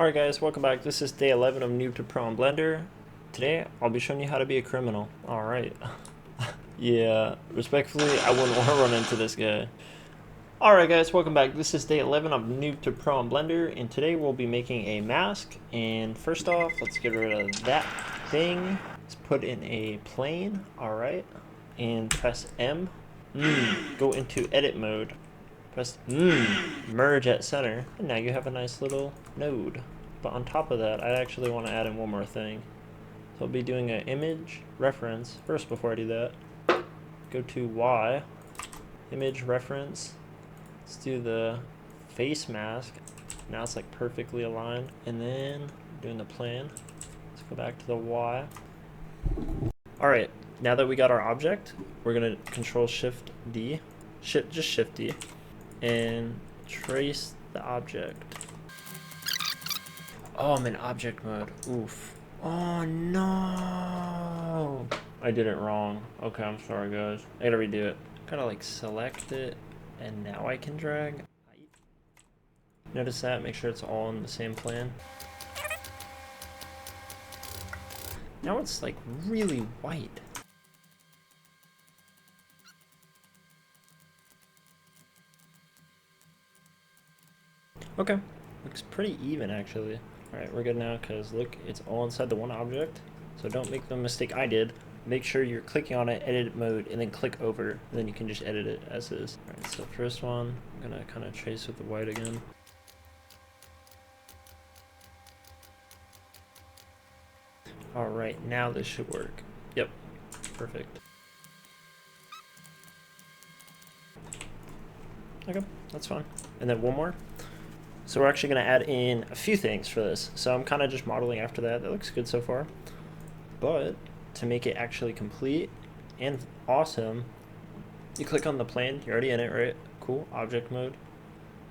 Alright guys, welcome back. This is day 11 of Noob to Pro in Blender. Today, I'll be showing you how to be a criminal. Alright. Yeah, respectfully, I wouldn't want to run into this guy. Alright guys, welcome back. This is day 11 of Noob to Pro in Blender, and today we'll be making a mask. And first off, let's get rid of that thing. Let's put in a plane, alright. And press M. Go into edit mode. Press merge at center, and now you have a nice little node. But on top of that, I actually want to add in one more thing. So I'll be doing an image reference first before I do that. Go to Y, image reference. Let's do the face mask. Now it's like perfectly aligned. And then doing the plane. Let's go back to the Y. Alright, now that we got our object, we're gonna Control Shift D. Just Shift D. And trace the object. Oh, I'm in object mode. Oof. Oh no! I did it wrong. Okay, I'm sorry guys. I gotta redo it. Gotta like select it, and now I can drag. Notice that, make sure it's all in the same plane. Now it's like really white. Okay, looks pretty even actually. Alright, we're good now because look, it's all inside the one object. So don't make the mistake I did. Make sure you're clicking on it, edit mode, and then click over. And then you can just edit it as is. Alright, so first one, I'm gonna kind of trace with the white again. Alright, now this should work. Yep, perfect. Okay, that's fine. And then one more. So we're actually going to add in a few things for this. So I'm kind of just modeling after that. That looks good so far. But to make it actually complete and awesome, you click on the plane. You're already in it, right? Cool. Object mode.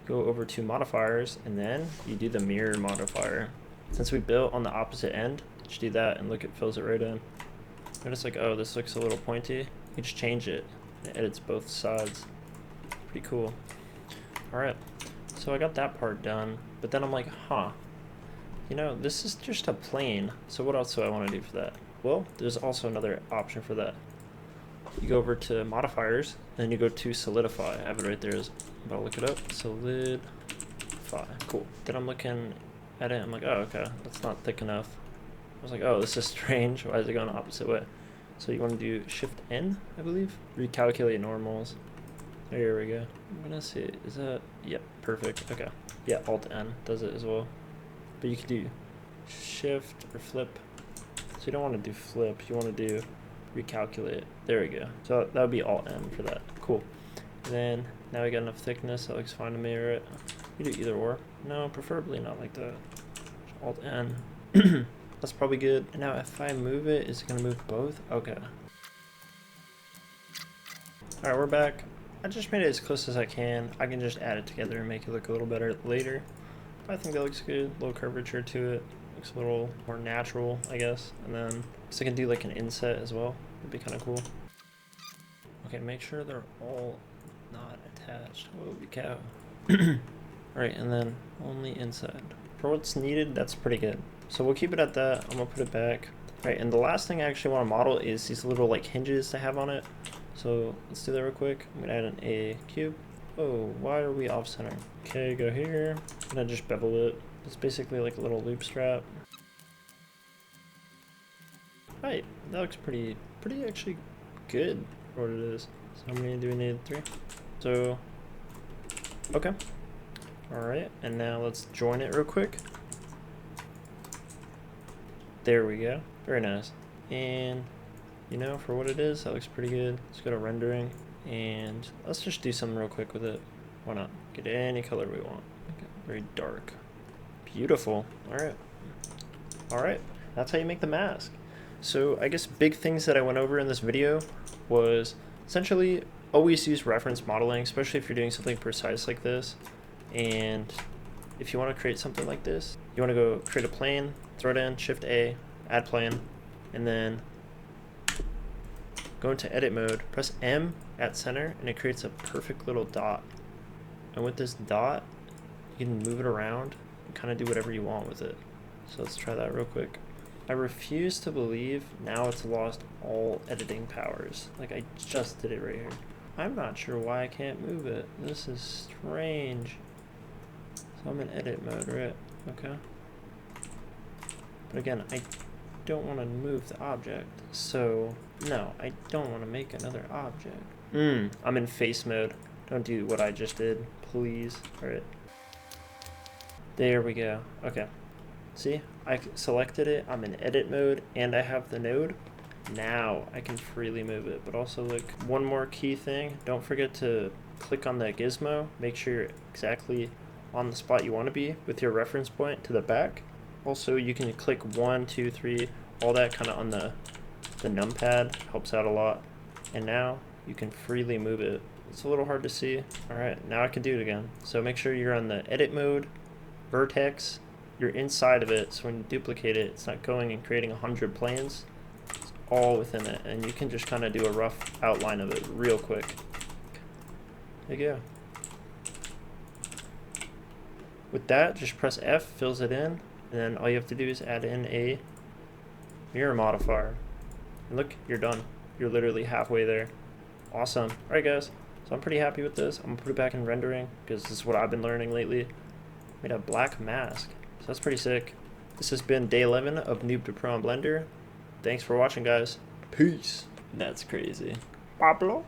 Go over to modifiers, and then you do the mirror modifier. Since we built on the opposite end, just do that, and look, it fills it right in. Notice like, oh, this looks a little pointy. You just change it. It edits both sides. Pretty cool. All right. So I got that part done, but then I'm like, you know, this is just a plane. So what else do I want to do for that? Well, there's also another option for that. You go over to modifiers, and then you go to solidify. I have it right there. But I'll look it up. Solidify. Cool. Then I'm looking at it. I'm like, oh, okay, that's not thick enough. I was like, oh, this is strange. Why is it going the opposite way? So you want to do Shift N, I believe. Recalculate normals. There we go. I'm gonna see, is that, yep, perfect, okay. Yeah, Alt N does it as well. But you can do Shift or Flip. So you don't want to do Flip, you want to do Recalculate. There we go. So that would be Alt N for that. Cool. And then, now we got enough thickness, that looks fine to me, right? You do either or. No, preferably not like that. Alt N. That's probably good. And now if I move it, is it gonna move both? Okay. Alright, we're back. I just made it as close as I can. I can just add it together and make it look a little better later. But I think that looks good. A little curvature to it. Looks a little more natural, I guess. And then, so I can do like an inset as well. It'd be kind of cool. Okay, make sure they're all not attached. Holy cow. Alright, and then only inside. For what's needed, that's pretty good. So we'll keep it at that. I'm gonna put it back. Alright, and the last thing I actually want to model is these little like hinges to have on it. So let's do that real quick. I'm gonna add an A cube. Oh, why are we off center? Okay, go here. I'm gonna just bevel it. It's basically like a little loop strap. Right, that looks pretty actually good for what it is. So how many do we need? 3? So, okay. Alright, and now let's join it real quick. There we go. Very nice. And you know, for what it is, that looks pretty good. Let's go to rendering, and let's just do something real quick with it. Why not? Get any color we want. Make it very dark. Beautiful. Alright. Alright, that's how you make the mask. So I guess big things that I went over in this video was essentially always use reference modeling, especially if you're doing something precise like this. And if you want to create something like this, you want to go create a plane, throw it in, Shift A, add plane, and then go into edit mode, press M at center, and it creates a perfect little dot. And with this dot, you can move it around kind of do whatever you want with it. So let's try that real quick. I refuse to believe now it's lost all editing powers. Like, I just did it right here. I'm not sure why I can't move it. This is strange. So I'm in edit mode, right? Okay. But again, I don't want to move the object. So, no, I don't want to make another object. I'm in face mode. Don't do what I just did, please. All right. There we go. Okay. See, I selected it. I'm in edit mode and I have the node. Now I can freely move it. But also, like, one more key thing. Don't forget to click on the gizmo. Make sure you're exactly on the spot you want to be with your reference point to the back. Also, you can click 1, 2, 3, all that kind of on the numpad. Helps out a lot. And now you can freely move it. It's a little hard to see. All right, now I can do it again. So make sure you're on the edit mode, vertex. You're inside of it, so when you duplicate it, it's not going and creating 100 planes. It's all within it, and you can just kind of do a rough outline of it real quick. There you go. With that, just press F, fills it in, and then all you have to do is add in a mirror modifier. And look, you're done. You're literally halfway there. Awesome. Alright guys, so I'm pretty happy with this. I'm going to put it back in rendering, because this is what I've been learning lately. Made a black mask. So that's pretty sick. This has been day 11 of Noob to Pro on Blender. Thanks for watching, guys. Peace. That's crazy. Pablo?